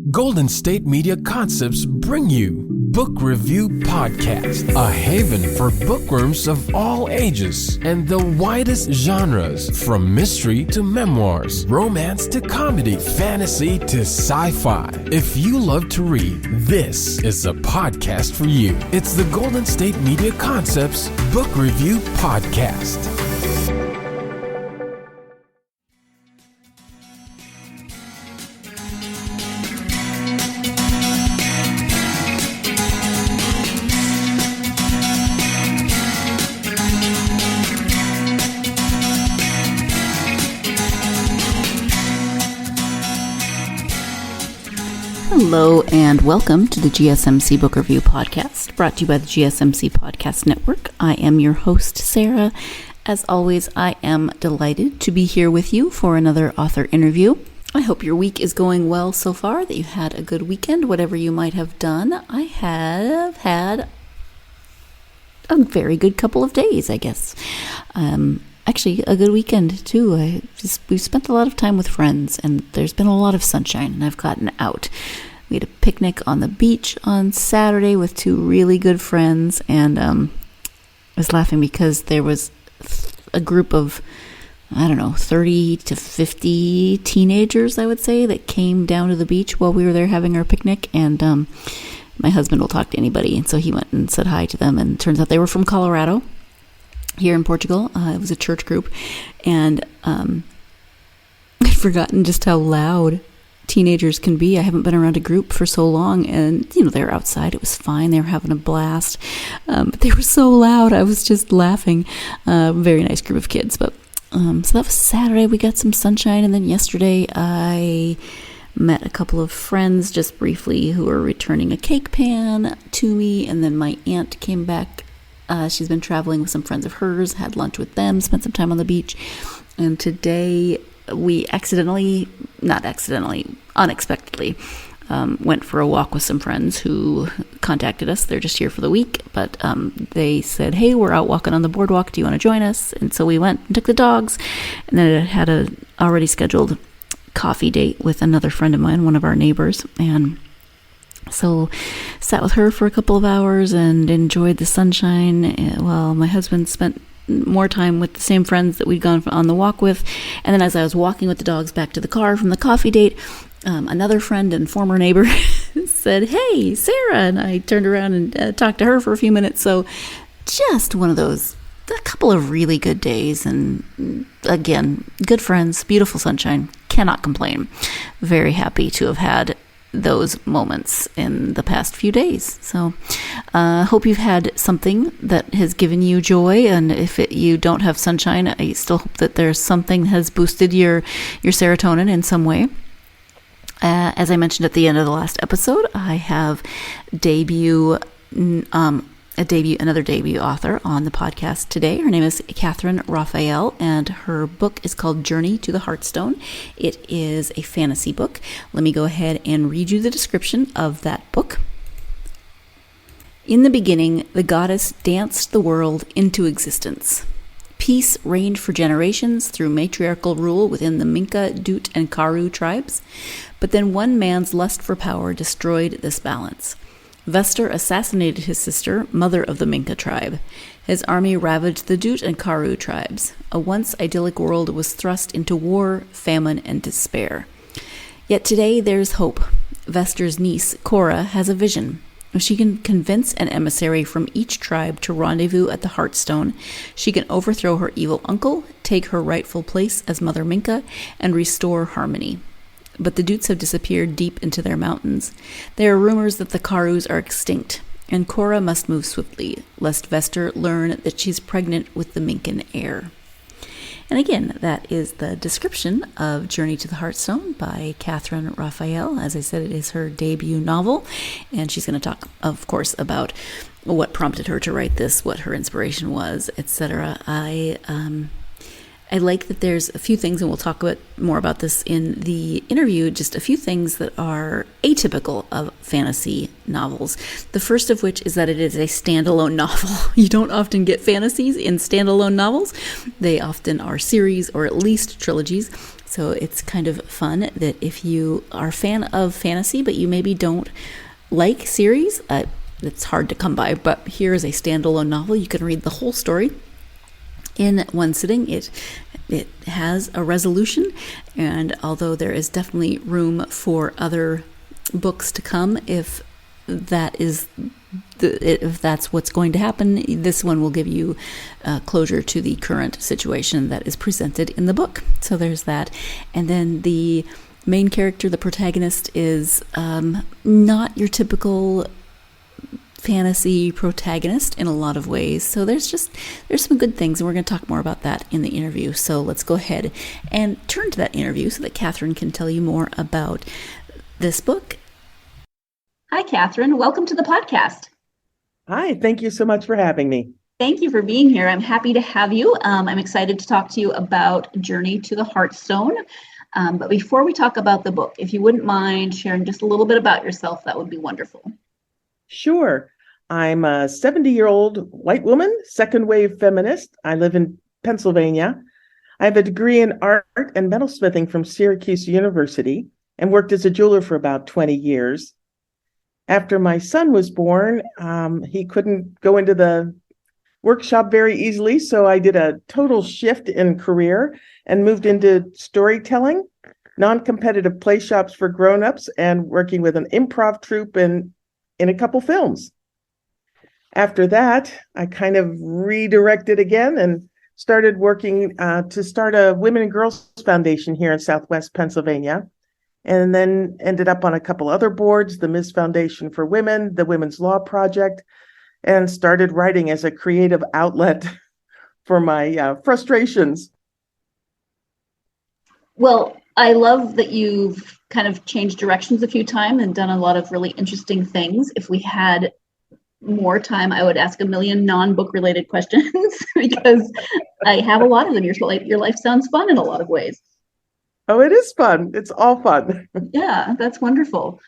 Golden State Media Concepts bring you Book Review Podcast, a haven for bookworms of all ages and the widest genres, from mystery to memoirs, romance to comedy, fantasy to sci-fi. If you love to read, this is a podcast for you. It's the Golden State Media Concepts Book Review Podcast. Hello and welcome to the GSMC Book Review Podcast, brought to you by the GSMC Podcast Network. I am your host, Sarah. As always, I am delighted to be here with you for another author interview. I hope your week is going well so far, that you had a good weekend, whatever you might have done. I have had a very good couple of days, I guess. Actually, a good weekend, too. We've spent a lot of time with friends, and there's been a lot of sunshine, and I've gotten out. We had a picnic on the beach on Saturday with two really good friends, and I was laughing because there was a group of, 30 to 50 teenagers, I would say, that came down to the beach while we were there having our picnic, and my husband will talk to anybody, and so he went and said hi to them, and it turns out they were from Colorado. Here in Portugal. It was a church group, and I'd forgotten just how loud teenagers can be. I haven't been around a group for so long, and they were outside. It was fine. They were having a blast, but they were so loud. I was just laughing. Very nice group of kids. But so that was Saturday. We got some sunshine, and then yesterday I met a couple of friends just briefly who were returning a cake pan to me, and then my aunt came back. She's been traveling with some friends of hers, had lunch with them, spent some time on the beach. And today we unexpectedly, went for a walk with some friends who contacted us. They're just here for the week, but they said, hey, we're out walking on the boardwalk. Do you want to join us? And so we went and took the dogs. And then I had a already scheduled coffee date with another friend of mine, one of our neighbors. And so sat with her for a couple of hours and enjoyed the sunshine while my husband spent more time with the same friends that we'd gone on the walk with. And then as I was walking with the dogs back to the car from the coffee date, another friend and former neighbor said, hey, Sarah. And I turned around and talked to her for a few minutes. So just one of those, a couple of really good days. And again, good friends, beautiful sunshine, cannot complain. Very happy to have had those moments in the past few days. So hope you've had something that has given you joy, and if you don't have sunshine, I still hope that there's something that has boosted your serotonin in some way. As I mentioned at the end of the last episode, I have another debut author on the podcast today. Her name is Raphael, and her book is called Journey to the Heartstone. It is a fantasy book. Let me go ahead and read you the description of that book. In the beginning, the goddess danced the world into existence. Peace reigned for generations through matriarchal rule within the Minka, Dut, and Karu tribes. But then one man's lust for power destroyed this balance. Vester assassinated his sister, mother of the Minka tribe. His army ravaged the Dut and Karu tribes. A once idyllic world was thrust into war, famine, and despair. Yet today there's hope. Vester's niece, Cora, has a vision. If she can convince an emissary from each tribe to rendezvous at the Heartstone, she can overthrow her evil uncle, take her rightful place as Mother Minka, and restore harmony. But the Duts have disappeared deep into their mountains. There are rumors that the Karus are extinct, and Cora must move swiftly, lest Vester learn that she's pregnant with the Minkan heir. And again, that is the description of Journey to the Heartstone by Raphael. As I said, it is her debut novel, and she's going to talk, of course, about what prompted her to write this, what her inspiration was, etc. I like that there's a few things, and we'll talk more about this in the interview, just a few things that are atypical of fantasy novels. The first of which is that it is a standalone novel. You don't often get fantasies in standalone novels. They often are series or at least trilogies. So it's kind of fun that if you are a fan of fantasy, but you maybe don't like series, it's hard to come by, but here is a standalone novel. You can read the whole story in one sitting. It has a resolution, and although there is definitely room for other books to come, if that's what's going to happen, this one will give you closure to the current situation that is presented in the book. So there's that. And then the main character, the protagonist, is not your typical fantasy protagonist in a lot of ways. So there's some good things, and we're going to talk more about that in the interview. So let's go ahead and turn to that interview so that Catherine can tell you more about this book. Hi, Catherine. Welcome to the podcast. Hi, thank you so much for having me. Thank you for being here. I'm happy to have you. I'm excited to talk to you about Journey to the Heartstone. But before we talk about the book, if you wouldn't mind sharing just a little bit about yourself, that would be wonderful. Sure. I'm a 70-year-old white woman, second wave feminist. I live in Pennsylvania. I have a degree in art and metalsmithing from Syracuse University and worked as a jeweler for about 20 years. After my son was born, he couldn't go into the workshop very easily, so I did a total shift in career and moved into storytelling, non-competitive play shops for grown-ups, and working with an improv troupe and in a couple films. After that, I kind of redirected again and started working to start a Women and Girls Foundation here in Southwest Pennsylvania, and then ended up on a couple other boards, the Ms. Foundation for Women, the Women's Law Project, and started writing as a creative outlet for my frustrations. Well, I love that you've kind of changed directions a few times and done a lot of really interesting things. If we had more time, I would ask a million non-book related questions because I have a lot of them. Your life sounds fun in a lot of ways. Oh, it is fun. It's all fun. Yeah, that's wonderful.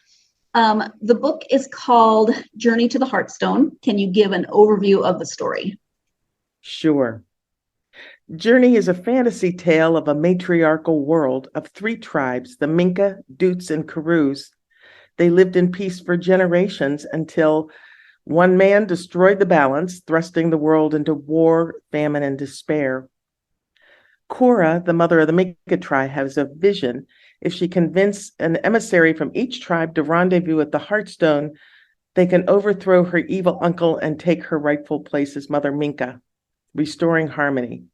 The book is called Journey to the Heartstone. Can you give an overview of the story? Sure. Journey is a fantasy tale of a matriarchal world of three tribes, the Minka, Dutes, and Karus. They lived in peace for generations until one man destroyed the balance, thrusting the world into war, famine, and despair. Cora, the mother of the Minka tribe, has a vision. If she convinces an emissary from each tribe to rendezvous at the Heartstone, they can overthrow her evil uncle and take her rightful place as Mother Minka, restoring harmony.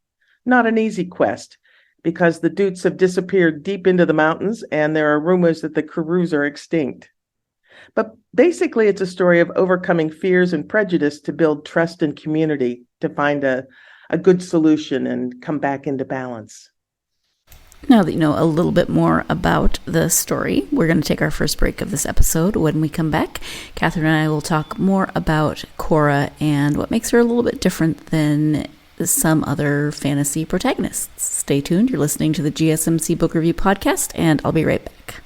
Not an easy quest, because the Dutes have disappeared deep into the mountains, and there are rumors that the Karus are extinct. But basically, it's a story of overcoming fears and prejudice to build trust and community, to find a good solution and come back into balance. Now that you know a little bit more about the story, we're going to take our first break of this episode. When we come back, Catherine and I will talk more about Cora and what makes her a little bit different than some other fantasy protagonists. Stay tuned. You're listening to the GSMC Book Review Podcast, and I'll be right back.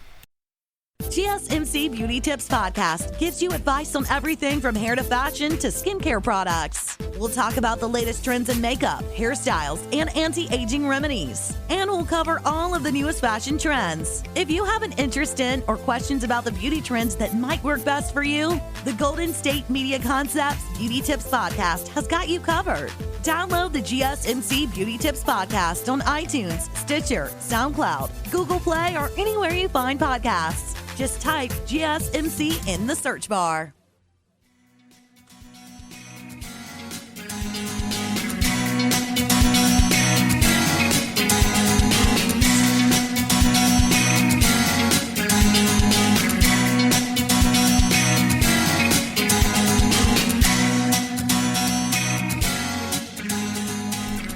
GSMC Beauty Tips Podcast gives you advice on everything from hair to fashion to skincare products. We'll talk about the latest trends in makeup, hairstyles, and anti-aging remedies. And we'll cover all of the newest fashion trends. If you have an interest in or questions about the beauty trends that might work best for you, the Golden State Media Concepts Beauty Tips Podcast has got you covered. Download the GSMC Beauty Tips Podcast on iTunes, Stitcher, SoundCloud, Google Play, or anywhere you find podcasts. Just type GSMC in the search bar.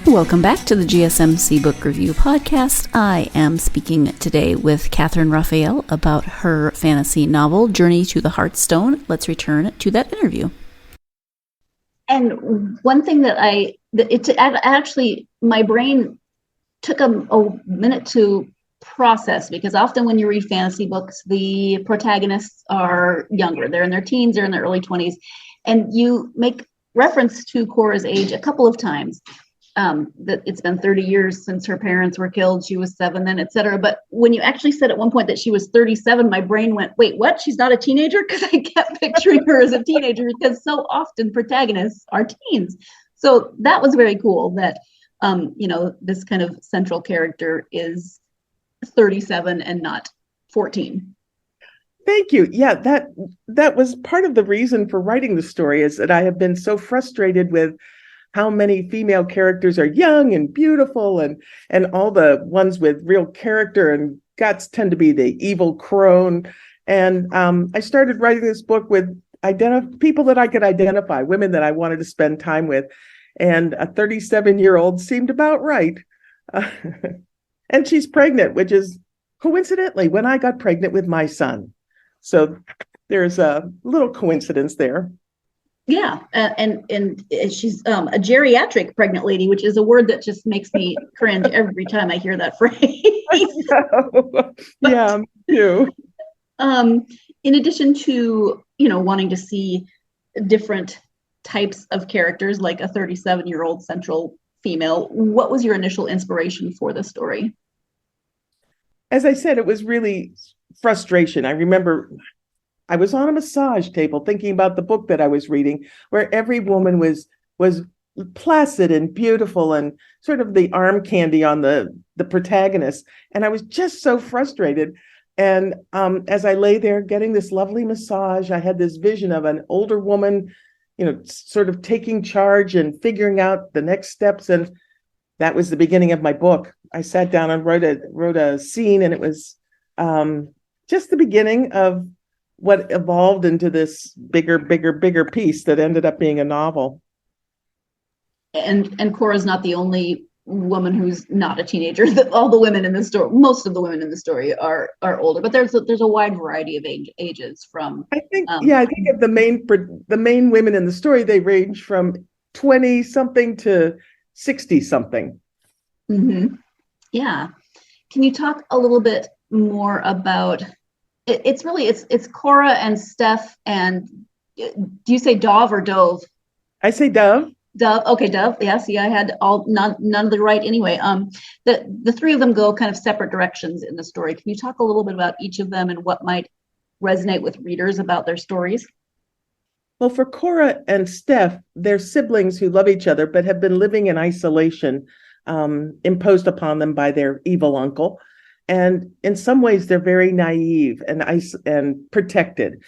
Welcome back to the GSMC Book Review Podcast. I am speaking today with Catherine Raphael about her fantasy novel, Journey to the Heartstone. Let's return to that interview. And one thing that actually, my brain took a minute to process, because often when you read fantasy books, the protagonists are younger. They're in their teens, they're in their early 20s, and you make reference to Cora's age a couple of times. that it's been 30 years since her parents were killed. She was 7 then, etc. But when you actually said at one point that she was 37, my brain went, wait, what? She's not a teenager? Because I kept picturing her as a teenager, because so often protagonists are teens. So that was very cool that, this kind of central character is 37 and not 14. Thank you. Yeah, that was part of the reason for writing the story, is that I have been so frustrated with how many female characters are young and beautiful, and all the ones with real character and guts tend to be the evil crone. And I started writing this book with people that I could identify, women that I wanted to spend time with. And a 37-year-old seemed about right. And she's pregnant, which is coincidentally when I got pregnant with my son. So there's a little coincidence there. Yeah, and she's a geriatric pregnant lady, which is a word that just makes me cringe every time I hear that phrase. Yeah, me too. In addition to wanting to see different types of characters, like a 37-year-old central female, what was your initial inspiration for the story? As I said, it was really frustration. I remember I was on a massage table thinking about the book that I was reading, where every woman was placid and beautiful and sort of the arm candy on the protagonist. And I was just so frustrated. And as I lay there getting this lovely massage, I had this vision of an older woman, sort of taking charge and figuring out the next steps. And that was the beginning of my book. I sat down and wrote a scene, and it was just the beginning of what evolved into this bigger piece that ended up being a novel. And Cora's not the only woman who's not a teenager. All the women in the story, most of the women in the story are older, but there's a wide variety of ages from. I think of the main women in the story, they range from 20 something to 60 something. Mm-hmm. Yeah. Can you talk a little bit more about it? It's Cora and Steph, and do you say Dove or Dove? I say Dove. Dove. Okay, Dove. Yeah, see, I had none of the right anyway. The three of them go kind of separate directions in the story. Can you talk a little bit about each of them and what might resonate with readers about their stories? Well, for Cora and Steph, they're siblings who love each other but have been living in isolation, imposed upon them by their evil uncle. And in some ways, they're very naive and protected.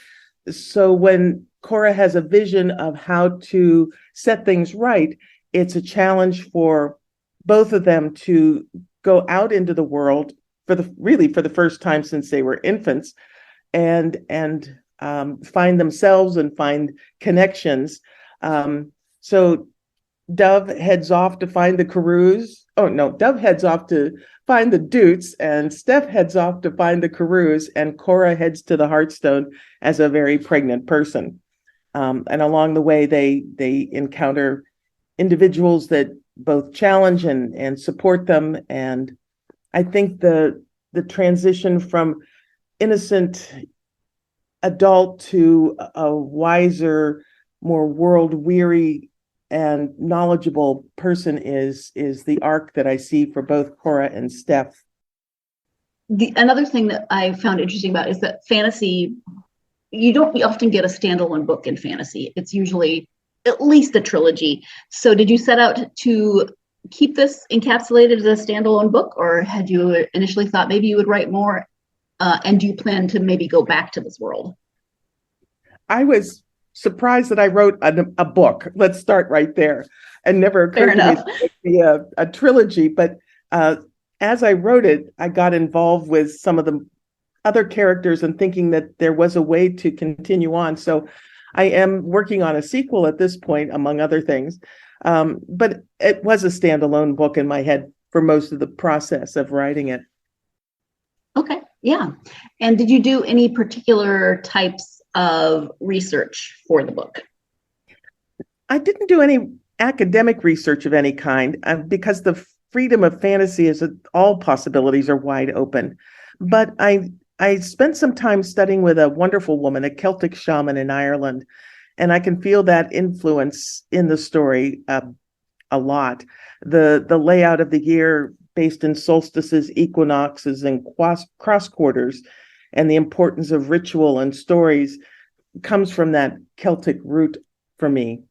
So when Cora has a vision of how to set things right, it's a challenge for both of them to go out into the world for the first time since they were infants, and find themselves and find connections. So Dove heads off to find the Carews. Oh no, Dove heads off to find the Dutes, and Steph heads off to find the Carews, and Cora heads to the Heartstone as a very pregnant person. And along the way, they encounter individuals that both challenge and support them. And I think the transition from innocent adult to a wiser, more world-weary and knowledgeable person is the arc that I see for both Cora and Steph. Another thing that I found interesting about is that fantasy, you don't often get a standalone book in fantasy. It's usually at least a trilogy. So did you set out to keep this encapsulated as a standalone book, or had you initially thought maybe you would write more? And do you plan to maybe go back to this world? I was surprised that I wrote a book. Let's start right there. And never occurred to me that it would be a trilogy. But as I wrote it, I got involved with some of the other characters and thinking that there was a way to continue on. So I am working on a sequel at this point, among other things. But it was a standalone book in my head for most of the process of writing it. Okay, yeah. And did you do any particular types of research for the book? I didn't do any academic research of any kind because the freedom of fantasy is that all possibilities are wide open. But I spent some time studying with a wonderful woman, a Celtic shaman in Ireland, and I can feel that influence in the story. a lot. The layout of the year based in solstices, equinoxes, and cross quarters, and the importance of ritual and stories comes from that Celtic root for me.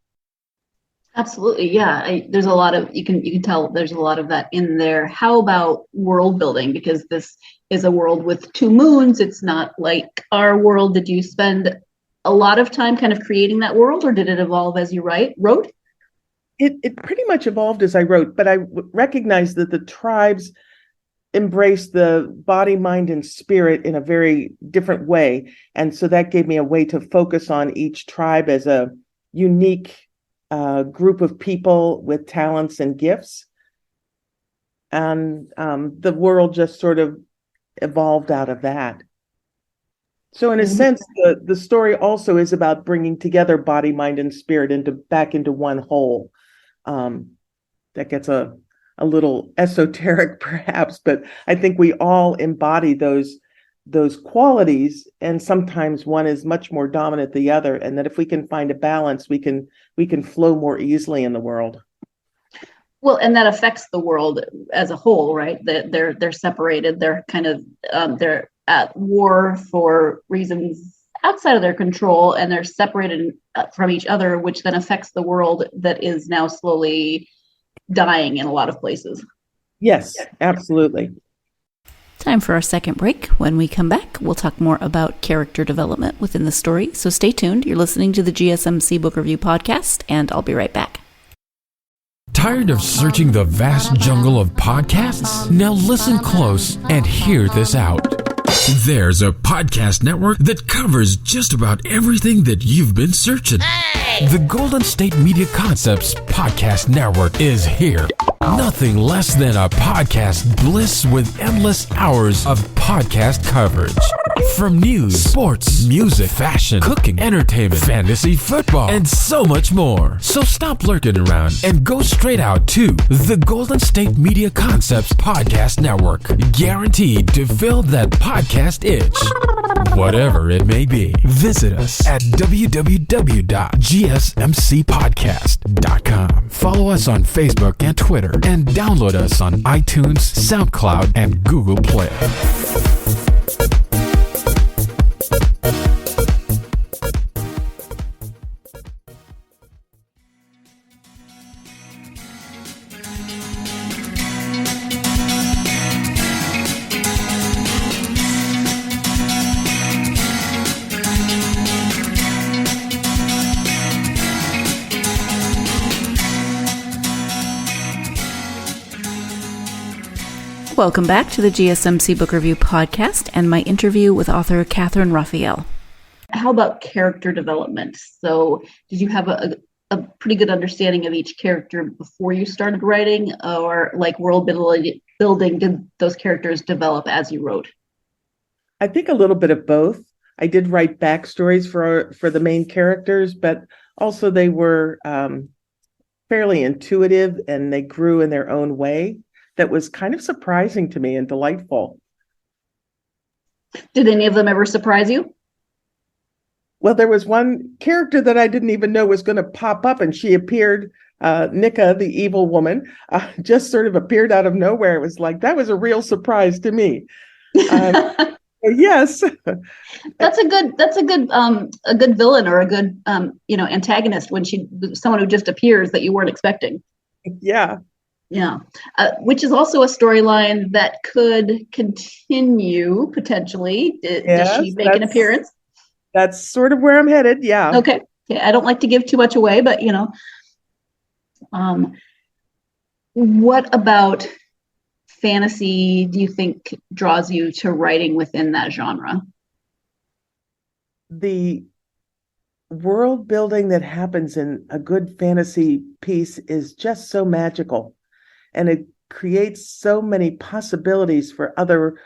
Absolutely, yeah. There's a lot of you can tell there's a lot of that in there. How about world building? Because this is a world with two moons. It's not like our world. Did you spend a lot of time kind of creating that world, or did it evolve as you wrote? It pretty much evolved as I wrote, but I recognized that the tribes embrace the body, mind, and spirit in a very different way, and so that gave me a way to focus on each tribe as a unique group of people with talents and gifts. And the world just sort of evolved out of that. So in a sense, the story also is about bringing together body, mind, and spirit back into one whole. That gets a little esoteric perhaps, but I think we all embody those qualities, and sometimes one is much more dominant than the other, and that if we can find a balance, we can flow more easily in the world. Well, and that affects the world as a whole, right? That they're separated. They're kind of they're at war for reasons outside of their control, and they're separated from each other, which then affects the world that is now slowly dying in a lot of places. Yes, absolutely. Time for our second break. When we come back, we'll talk more about character development within the story. So stay tuned. You're listening to the GSMC Book Review Podcast, and I'll be right back. Tired of searching the vast jungle of podcasts? Now listen close and hear this out. There's a podcast network that covers just about everything that you've been searching. Hey! The Golden State Media Concepts Podcast Network is here. Nothing less than a podcast bliss with endless hours of podcast coverage. From news, sports, music, fashion, cooking, entertainment, fantasy, football, and so much more. So stop lurking around and go straight out to the Golden State Media Concepts Podcast Network. Guaranteed to fill that podcast itch. Whatever it may be. Visit us at www.gsmcpodcast.com. Follow us on Facebook and Twitter, and download us on iTunes, SoundCloud, and Google Play. Welcome back to the GSMC Book Review Podcast and my interview with author Catherine Raphael. How about character development? So did you have a pretty good understanding of each character before you started writing, or like world building, did those characters develop as you wrote? I think a little bit of both. I did write backstories for the main characters, but also they were fairly intuitive and they grew in their own way. That was kind of surprising to me and delightful. Did any of them ever surprise you? Well, there was one character that I didn't even know was going to pop up, and she appeared, Nika, the evil woman, just sort of appeared out of nowhere. It was like, that was a real surprise to me. Yes. That's a good villain, or a good, antagonist, when someone who just appears that you weren't expecting. Yeah. Yeah, which is also a storyline that could continue potentially. Does she make an appearance? That's sort of where I'm headed. Yeah. Okay. I don't like to give too much away, but what about fantasy do you think draws you to writing within that genre? The world building that happens in a good fantasy piece is just so magical. And it creates so many possibilities for other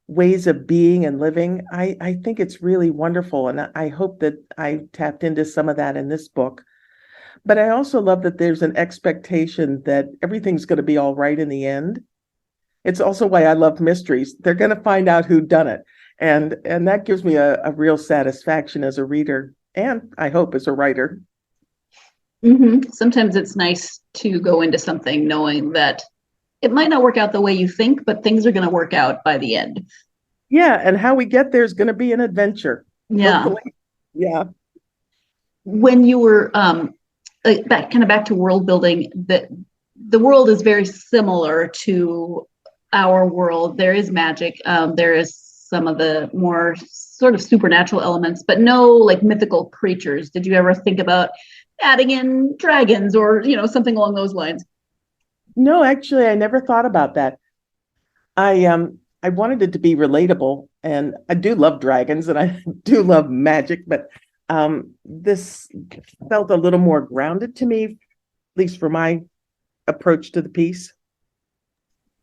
ways of being and living. I think it's really wonderful. And I hope that I tapped into some of that in this book. But I also love that there's an expectation that everything's going to be all right in the end. It's also why I love mysteries. They're going to find out who done it. And that gives me a real satisfaction as a reader, and I hope as a writer. Sometimes it's nice to go into something knowing that it might not work out the way you think, but things are going to work out by the end. Yeah, and how we get there is going to be an adventure. Yeah. Hopefully. Yeah. When you were back to world building, the world is very similar to our world. There is magic. There is some of the more sort of supernatural elements, but no like mythical creatures. Did you ever think about adding in dragons or, something along those lines? No, actually, I never thought about that. I wanted it to be relatable, and I do love dragons and I do love magic, but this felt a little more grounded to me, at least for my approach to the piece.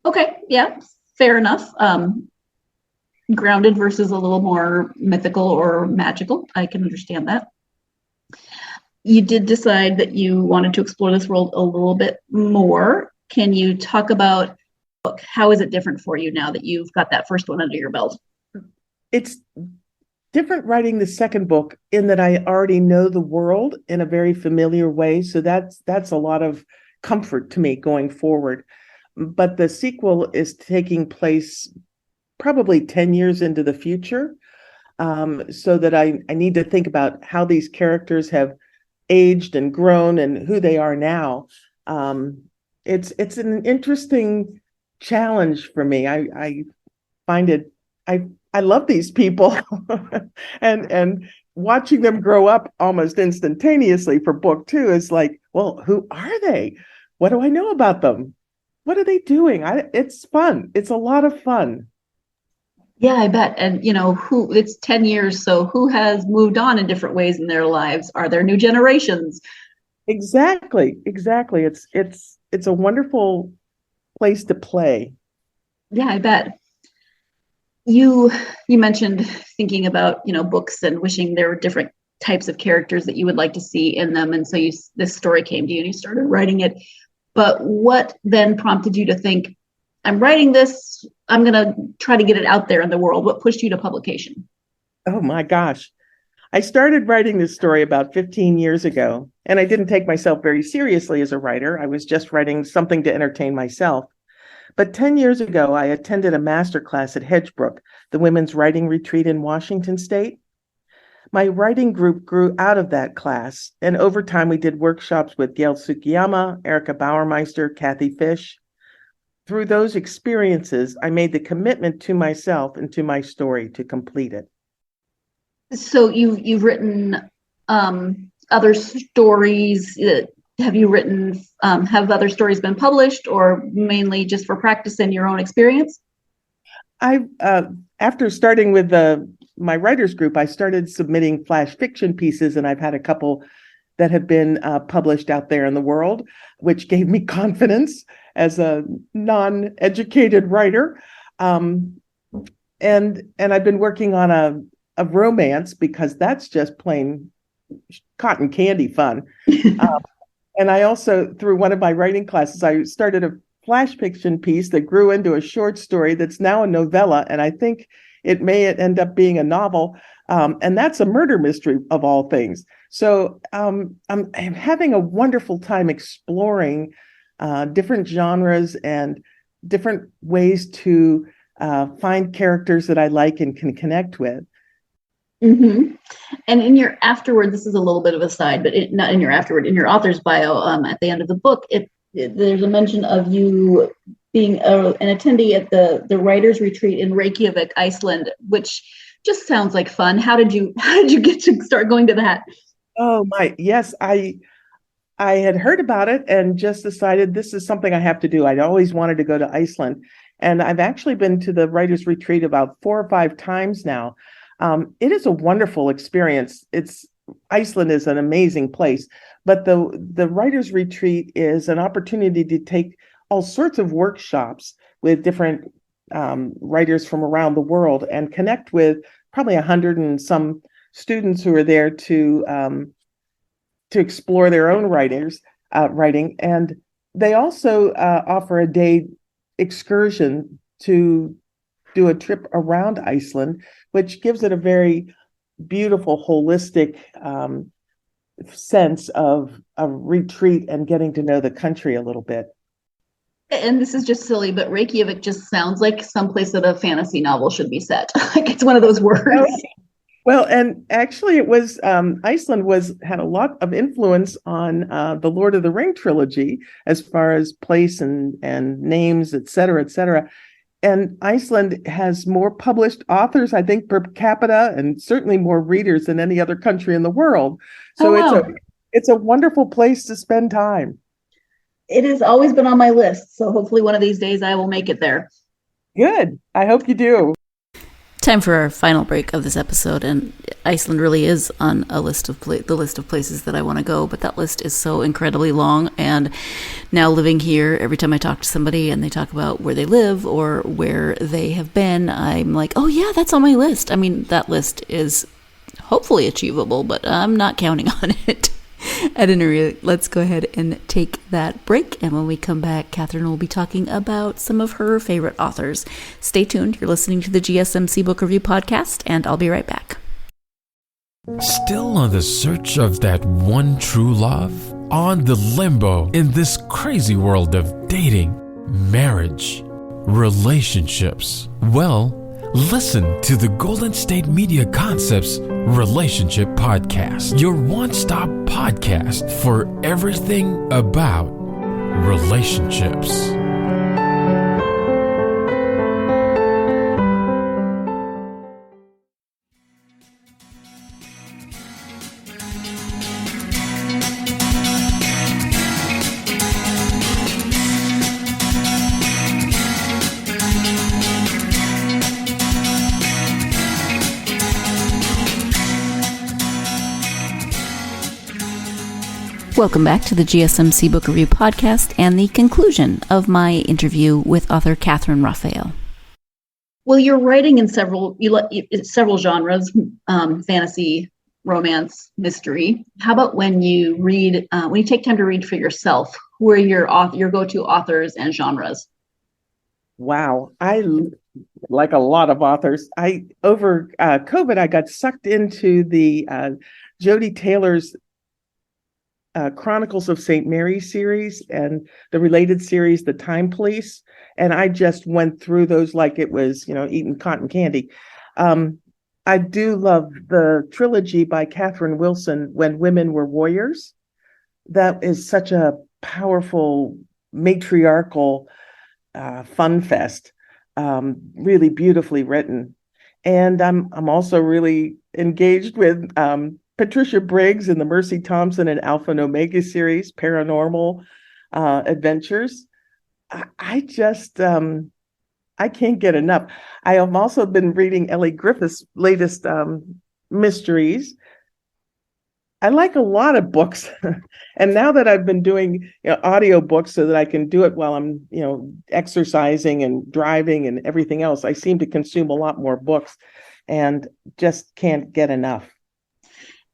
Okay, yeah, fair enough. Grounded versus a little more mythical or magical. I can understand that. You did decide that you wanted to explore this world a little bit more. Can you talk about how is it different for you now that you've got that first one under your belt? It's different writing the second book in that I already know the world in a very familiar way. So that's a lot of comfort to me going forward. But the sequel is taking place probably 10 years into the future. So that I need to think about how these characters have aged and grown and who they are now. It's an interesting challenge for me. I find it, I love these people and watching them grow up almost instantaneously for book two is like, well, who are they? What do I know about them? What are they doing? It's fun. It's a lot of fun. Yeah, I bet. And it's 10 years, so who has moved on in different ways in their lives? Are there new generations? Exactly. It's a wonderful place to play. Yeah, I bet. You mentioned thinking about, books and wishing there were different types of characters that you would like to see in them. And so this story came to you and you started writing it. But what then prompted you to think, I'm writing this, I'm going to try to get it out there in the world? What pushed you to publication? Oh my gosh. I started writing this story about 15 years ago, and I didn't take myself very seriously as a writer. I was just writing something to entertain myself. But 10 years ago, I attended a master class at Hedgebrook, the women's writing retreat in Washington State. My writing group grew out of that class, and over time we did workshops with Gail Tsukiyama, Erica Bauermeister, Kathy Fish. Through those experiences, I made the commitment to myself and to my story to complete it. So you've written other stories. Have you written? Have other stories been published, or mainly just for practice and your own experience? I after starting with my writers group, I started submitting flash fiction pieces, and I've had a couple that have been published out there in the world, which gave me confidence as a non-educated writer. And I've been working on a romance because that's just plain cotton candy fun. And I also, through one of my writing classes, I started a flash fiction piece that grew into a short story that's now a novella, and I think it may end up being a novel. And that's a murder mystery of all things. So I'm having a wonderful time exploring different genres and different ways to find characters that I like and can connect with. Mm-hmm. And in your afterward, this is a little bit of a side, but not in your afterward, in your author's bio, at the end of the book, there's a mention of you being an attendee at the writers retreat in Reykjavik, Iceland, which just sounds like fun. How did you get to start going to that? Oh my, yes, I had heard about it and just decided this is something I have to do. I'd always wanted to go to Iceland, and I've actually been to the writers retreat about 4 or 5 times now. It is a wonderful experience. Iceland is an amazing place, but the writers retreat is an opportunity to take all sorts of workshops with different writers from around the world and connect with probably 100 and some students who are there to explore their own writing. And they also offer a day excursion to do a trip around Iceland, which gives it a very beautiful, holistic sense of a retreat and getting to know the country a little bit. And this is just silly, but Reykjavik just sounds like someplace that a fantasy novel should be set. Like it's one of those words. Well, and actually, it was Iceland had a lot of influence on the Lord of the Ring trilogy as far as place and names, et cetera, et cetera. And Iceland has more published authors, I think, per capita, and certainly more readers than any other country in the world. So it's a wonderful place to spend time. It has always been on my list, so hopefully one of these days I will make it there. Good. I hope you do. Time for our final break of this episode, and Iceland really is on a list of the list of places that I want to go, but that list is so incredibly long. And now living here, every time I talk to somebody and they talk about where they live or where they have been, I'm like, oh yeah, that's on my list. I mean, that list is hopefully achievable, but I'm not counting on it. At any rate, let's go ahead and take that break. And when we come back, Catherine will be talking about some of her favorite authors. Stay tuned. You're listening to the GSMC Book Review Podcast, and I'll be right back. Still on the search of that one true love? On the limbo in this crazy world of dating, marriage, relationships? Well, listen to the Golden State Media Concepts Relationship Podcast, your one-stop podcast for everything about relationships. Welcome back to the GSMC Book Review Podcast and the conclusion of my interview with author Catherine Raphael. Well, you're writing in several genres, fantasy, romance, mystery. How about when you read, when you take time to read for yourself, who are your go-to authors and genres? Wow. I like a lot of authors. Over COVID, I got sucked into the Jodi Taylor's Chronicles of St. Mary series and the related series, The Time Police. And I just went through those like it was, eating cotton candy. I do love the trilogy by Catherine Wilson, When Women Were Warriors. That is such a powerful, matriarchal fun fest, really beautifully written. And I'm also really engaged with Patricia Briggs in the Mercy Thompson and Alpha and Omega series, Paranormal Adventures. I just, I can't get enough. I have also been reading Ellie Griffith's latest mysteries. I like a lot of books. And now that I've been doing audiobooks so that I can do it while I'm, exercising and driving and everything else, I seem to consume a lot more books and just can't get enough.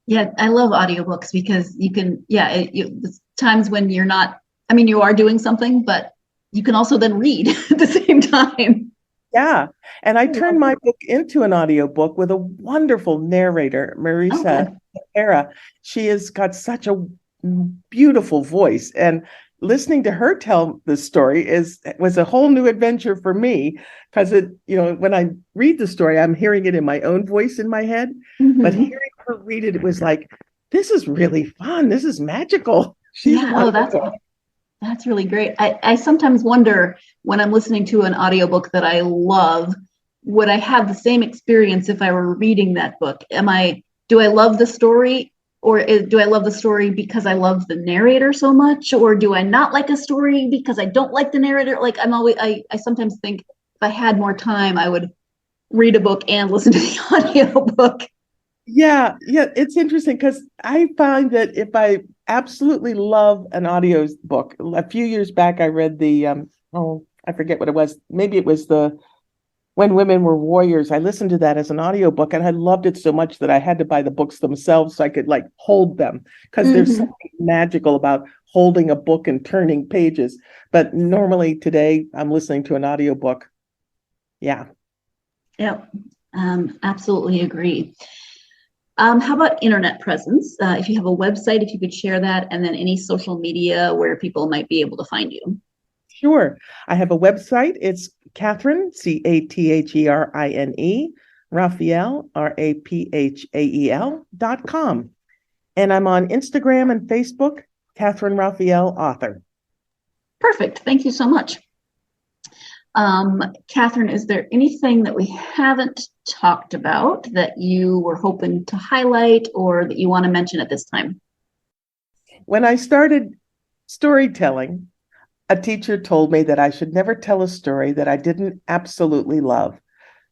Yeah, I love audiobooks because you can, there's times when you're not, you are doing something, but you can also then read at the same time. Yeah. And I turned my book into an audiobook with a wonderful narrator, Marisa Era. She has got such a beautiful voice. And listening to her tell the story was a whole new adventure for me because when I read the story, I'm hearing it in my own voice in my head, but hearing her read it, it was like, this is really fun. This is magical. That's really great. I sometimes wonder when I'm listening to an audiobook that I love, would I have the same experience if I were reading that book? Do I love the story? Or do I love the story because I love the narrator so much? Or do I not like a story because I don't like the narrator? Like I sometimes think if I had more time, I would read a book and listen to the audiobook. Yeah. It's interesting because I find that if I absolutely love an audio book, a few years back, I read I forget what it was. Maybe it was the When Women Were Warriors. I listened to that as an audiobook and I loved it so much that I had to buy the books themselves so I could hold them because there's something magical about holding a book and turning pages. But normally today I'm listening to an audiobook. Yeah. Yep. Absolutely agree. How about internet presence? If you have a website, if you could share that, and then any social media where people might be able to find you. Sure. I have a website. It's Catherine, CATHERINE, Raphael, RAPHAEL.com. And I'm on Instagram and Facebook, Catherine Raphael, author. Perfect. Thank you so much. Catherine, is there anything that we haven't talked about that you were hoping to highlight or that you want to mention at this time? When I started storytelling, a teacher told me that I should never tell a story that I didn't absolutely love,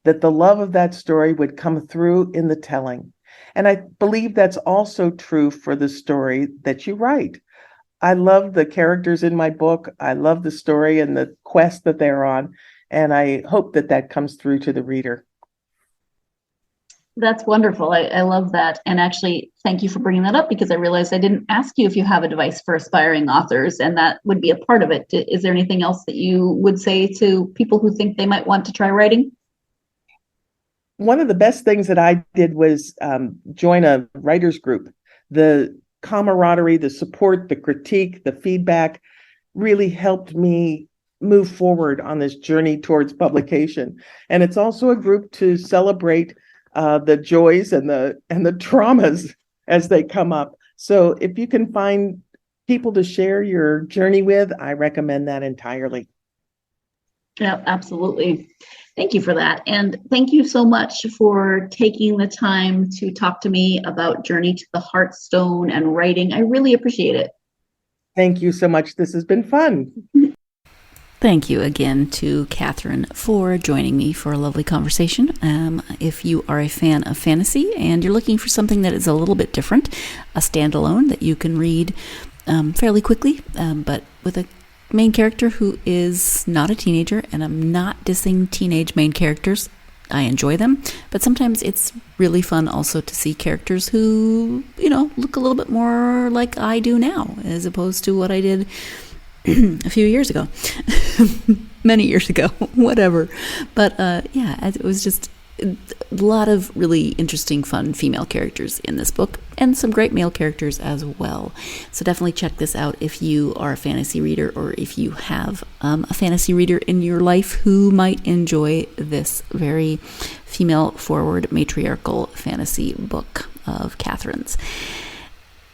that the love of that story would come through in the telling. And I believe that's also true for the story that you write. I love the characters in my book. I love the story and the quest that they're on. And I hope that that comes through to the reader. That's wonderful. I love that. And actually, thank you for bringing that up, because I realized I didn't ask you if you have advice for aspiring authors, and that would be a part of it. Is there anything else that you would say to people who think they might want to try writing? One of the best things that I did was join a writers group. The camaraderie, the support, the critique, the feedback really helped me move forward on this journey towards publication. And it's also a group to celebrate the joys and the traumas as they come up. So if you can find people to share your journey with, I recommend that entirely. Yeah, absolutely. Thank you for that. And thank you so much for taking the time to talk to me about Journey to the Heartstone and writing. I really appreciate it. Thank you so much. This has been fun. Thank you again to Catherine for joining me for a lovely conversation. If you are a fan of fantasy and you're looking for something that is a little bit different, a standalone that you can read fairly quickly, but with a main character who is not a teenager, and I'm not dissing teenage main characters. I enjoy them, but sometimes it's really fun also to see characters who, look a little bit more like I do now, as opposed to what I did a few years ago, many years ago, whatever. But it was just a lot of really interesting, fun female characters in this book, and some great male characters as well. So definitely check this out if you are a fantasy reader, or if you have a fantasy reader in your life who might enjoy this very female-forward matriarchal fantasy book of Catherine's.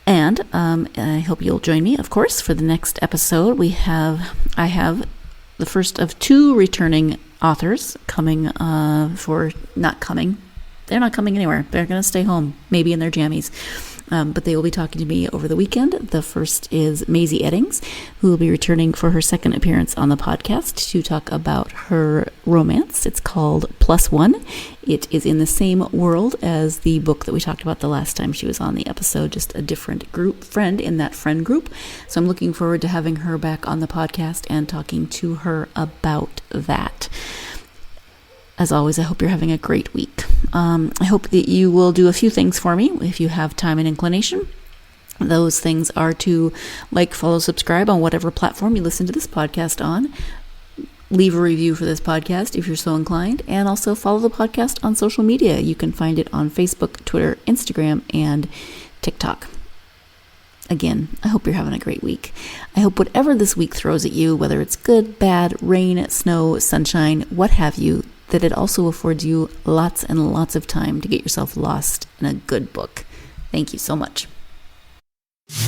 And I hope you'll join me, of course, for the next episode. I have the first of two returning authors coming They're not coming anywhere. They're going to stay home, maybe in their jammies. But they will be talking to me over the weekend. The first is Maisie Eddings, who will be returning for her second appearance on the podcast to talk about her romance. It's called Plus One. It is in the same world as the book that we talked about the last time she was on the episode, just a different friend in that friend group. So I'm looking forward to having her back on the podcast and talking to her about that. As always, I hope you're having a great week. I hope that you will do a few things for me if you have time and inclination. Those things are to like, follow, subscribe on whatever platform you listen to this podcast on. Leave a review for this podcast if you're so inclined. And also follow the podcast on social media. You can find it on Facebook, Twitter, Instagram, and TikTok. Again, I hope you're having a great week. I hope whatever this week throws at you, whether it's good, bad, rain, snow, sunshine, what have you, that it also affords you lots and lots of time to get yourself lost in a good book. Thank you so much.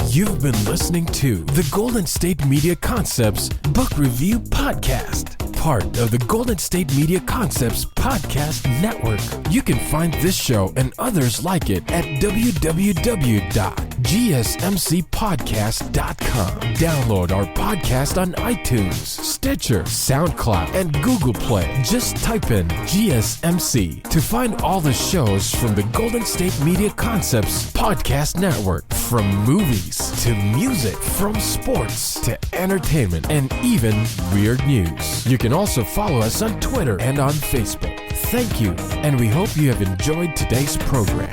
You've been listening to the Golden State Media Concepts Book Review Podcast, part of the Golden State Media Concepts Podcast Network. You can find this show and others like it at www.gsmcpodcast.com. Download our podcast on iTunes, Stitcher, SoundCloud, and Google Play. Just type in GSMC to find all the shows from the Golden State Media Concepts Podcast Network, from movies to music, from sports to entertainment, and even weird news. You can also follow us on Twitter and on Facebook. Thank you, and we hope you have enjoyed today's program.